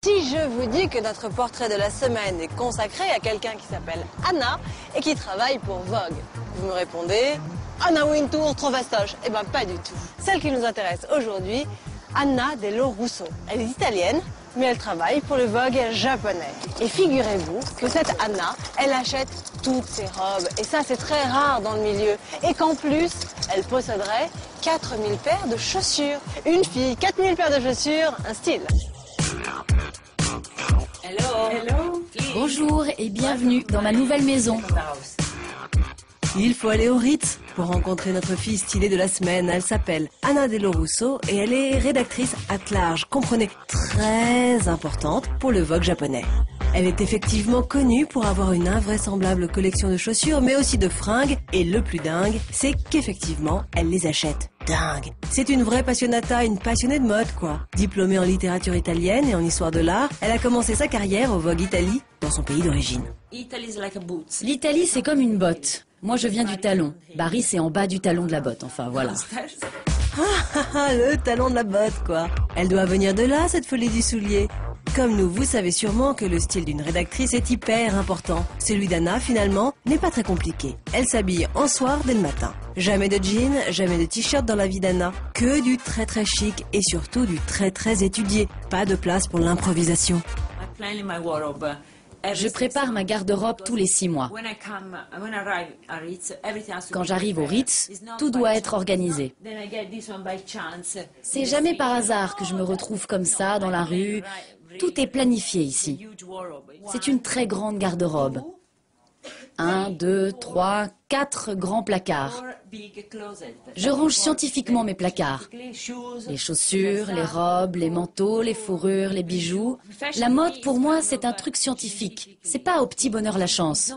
Si je vous dis que notre portrait de la semaine est consacré à quelqu'un qui s'appelle Anna et qui travaille pour Vogue, vous me répondez Anna Wintour, trop fastoche. Eh bien pas du tout. Celle qui nous intéresse aujourd'hui, Anna Dello Russo. Elle est italienne, mais elle travaille pour le Vogue japonais. Et figurez-vous que cette Anna, elle achète toutes ses robes. Et ça, c'est très rare dans le milieu. Et qu'en plus, elle posséderait 4000 paires de chaussures. Une fille, 4000 paires de chaussures, un style. Hello. Bonjour et bienvenue dans ma nouvelle maison. Il faut aller au Ritz pour rencontrer notre fille stylée de la semaine. Elle s'appelle Anna Dello Russo et elle est rédactrice at large, comprenez, très importante pour le Vogue japonais. Elle est effectivement connue pour avoir une invraisemblable collection de chaussures, mais aussi de fringues. Et le plus dingue, c'est qu'effectivement, elle les achète. Dingue. C'est une vraie passionnata, une passionnée de mode, quoi. Diplômée en littérature italienne et en histoire de l'art, elle a commencé sa carrière au Vogue Italie, dans son pays d'origine. L'Italie, c'est comme une botte. Moi, je viens du talon. Barry, c'est en bas du talon de la botte. Enfin, voilà. Le talon de la botte, quoi. Elle doit venir de là, cette folie du soulier. Comme nous, vous savez sûrement que le style d'une rédactrice est hyper important. Celui d'Anna, finalement, n'est pas très compliqué. Elle s'habille en soir dès le matin. Jamais de jean, jamais de t-shirt dans la vie d'Anna. Que du très très chic et surtout du très très étudié. Pas de place pour l'improvisation. Je prépare ma garde-robe tous les 6 mois. Quand j'arrive au Ritz, tout doit être organisé. C'est jamais par hasard que je me retrouve comme ça dans la rue. Tout est planifié ici. C'est une très grande garde-robe. 1, 2, 3, 4 grands placards. Je range scientifiquement mes placards. Les chaussures, les robes, les manteaux, les fourrures, les bijoux. La mode, pour moi, c'est un truc scientifique. C'est pas au petit bonheur la chance.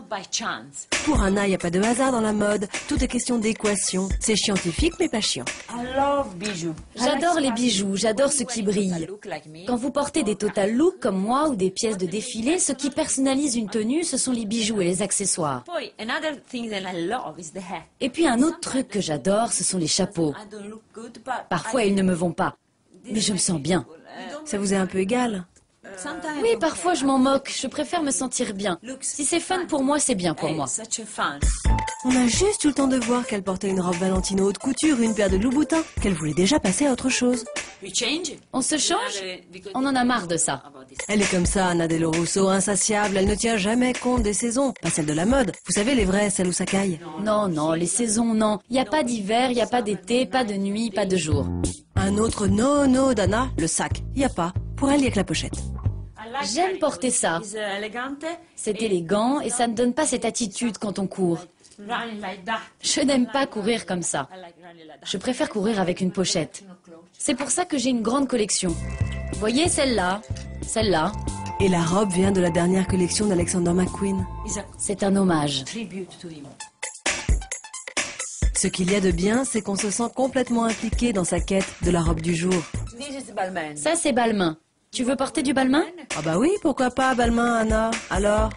Pour Anna, il n'y a pas de hasard dans la mode. Tout est question d'équation. C'est scientifique, mais pas chiant. J'adore les bijoux, j'adore ce qui brille. Quand vous portez des total looks comme moi ou des pièces de défilé, ce qui personnalise une tenue, ce sont les bijoux et les accessoires. Et puis un autre truc que j'adore, ce sont les chapeaux. Parfois, ils ne me vont pas, mais je me sens bien. Ça vous est un peu égal? Oui, parfois je m'en moque, je préfère me sentir bien. Si c'est fun pour moi, c'est bien pour moi. On a juste eu le temps de voir qu'elle portait une robe Valentino haute couture, une paire de Louboutin, qu'elle voulait déjà passer à autre chose. On se change? On en a marre de ça. Elle est comme ça, Anna Dello Russo, insatiable, elle ne tient jamais compte des saisons, pas celles de la mode. Vous savez, les vraies, celles où ça caille. Non, les saisons, non. Il n'y a pas d'hiver, il n'y a pas d'été, pas de nuit, pas de jour. Un autre no d'Anna, le sac. Il n'y a pas. Pour elle, il n'y a que la pochette. J'aime porter ça. C'est élégant et ça ne donne pas cette attitude quand on court. Je n'aime pas courir comme ça. Je préfère courir avec une pochette. C'est pour ça que j'ai une grande collection. Voyez celle-là, celle-là. Et la robe vient de la dernière collection d'Alexander McQueen. C'est un hommage. Ce qu'il y a de bien, c'est qu'on se sent complètement impliqué dans sa quête de la robe du jour. Ça, c'est Balmain. Tu veux porter du Balmain? Ah bah oui, pourquoi pas, Balmain, Anna. Alors?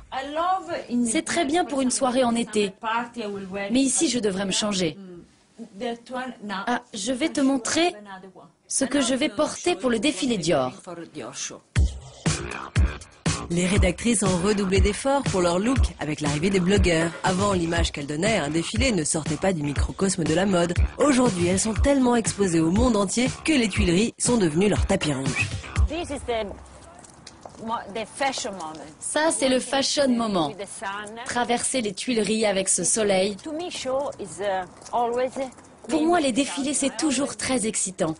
C'est très bien pour une soirée en été. Mais ici, je devrais me changer. Ah, je vais te montrer ce que je vais porter pour le défilé Dior. Les rédactrices ont redoublé d'efforts pour leur look avec l'arrivée des blogueurs. Avant, l'image qu'elles donnaient à un défilé ne sortait pas du microcosme de la mode. Aujourd'hui, elles sont tellement exposées au monde entier que les Tuileries sont devenues leur tapis rouge. Ça, c'est le fashion moment. Traverser les Tuileries avec ce soleil. Pour moi, les défilés, c'est toujours très excitant.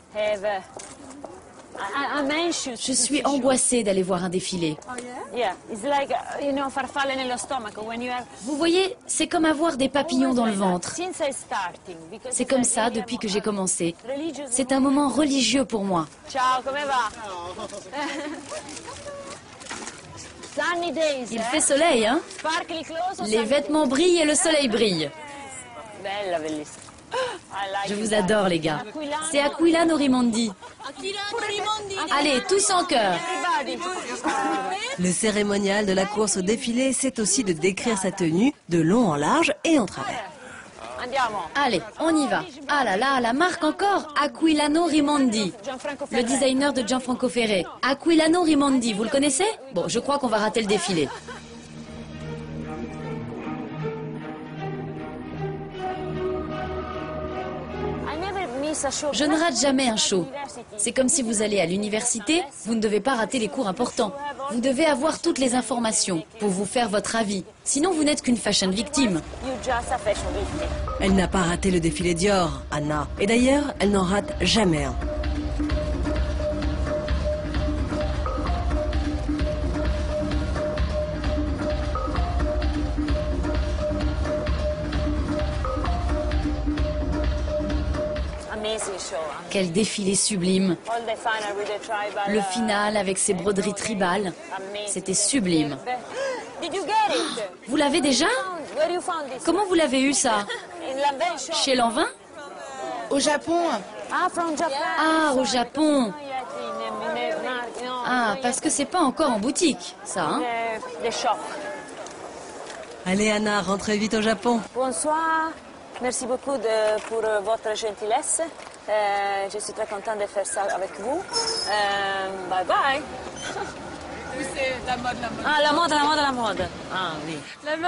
Je suis angoissée d'aller voir un défilé. Vous voyez, c'est comme avoir des papillons dans le ventre. C'est comme ça depuis que j'ai commencé. C'est un moment religieux pour moi. Il fait soleil, hein? Les vêtements brillent et le soleil brille. Je vous adore, les gars. C'est Aquila Norimondi. Allez, tous en chœur. Le cérémonial de la course au défilé, c'est aussi de décrire sa tenue de long en large et en travers. Allez, on y va. Ah là là, la marque encore, Aquilano Rimondi. Le designer de Gianfranco Ferré. Aquilano Rimondi, vous le connaissez? Bon, je crois qu'on va rater le défilé. Je ne rate jamais un show. C'est comme si vous allez à l'université, vous ne devez pas rater les cours importants. Vous devez avoir toutes les informations pour vous faire votre avis. Sinon, vous n'êtes qu'une fashion victime. Elle n'a pas raté le défilé Dior, Anna. Et d'ailleurs, elle n'en rate jamais un. Quel défilé sublime. Le final avec ses broderies tribales, c'était sublime. Vous l'avez déjà? Comment vous l'avez eu ça? Chez Lanvin? Au Japon. Ah, au Japon. Ah, parce que c'est pas encore en boutique, ça, hein? Allez Anna, rentrez vite au Japon. Bonsoir. Merci beaucoup pour votre gentillesse. Je suis très contente de faire ça avec vous. Bye bye. Oui, c'est la mode. Ah, la mode. Ah oui. La mode.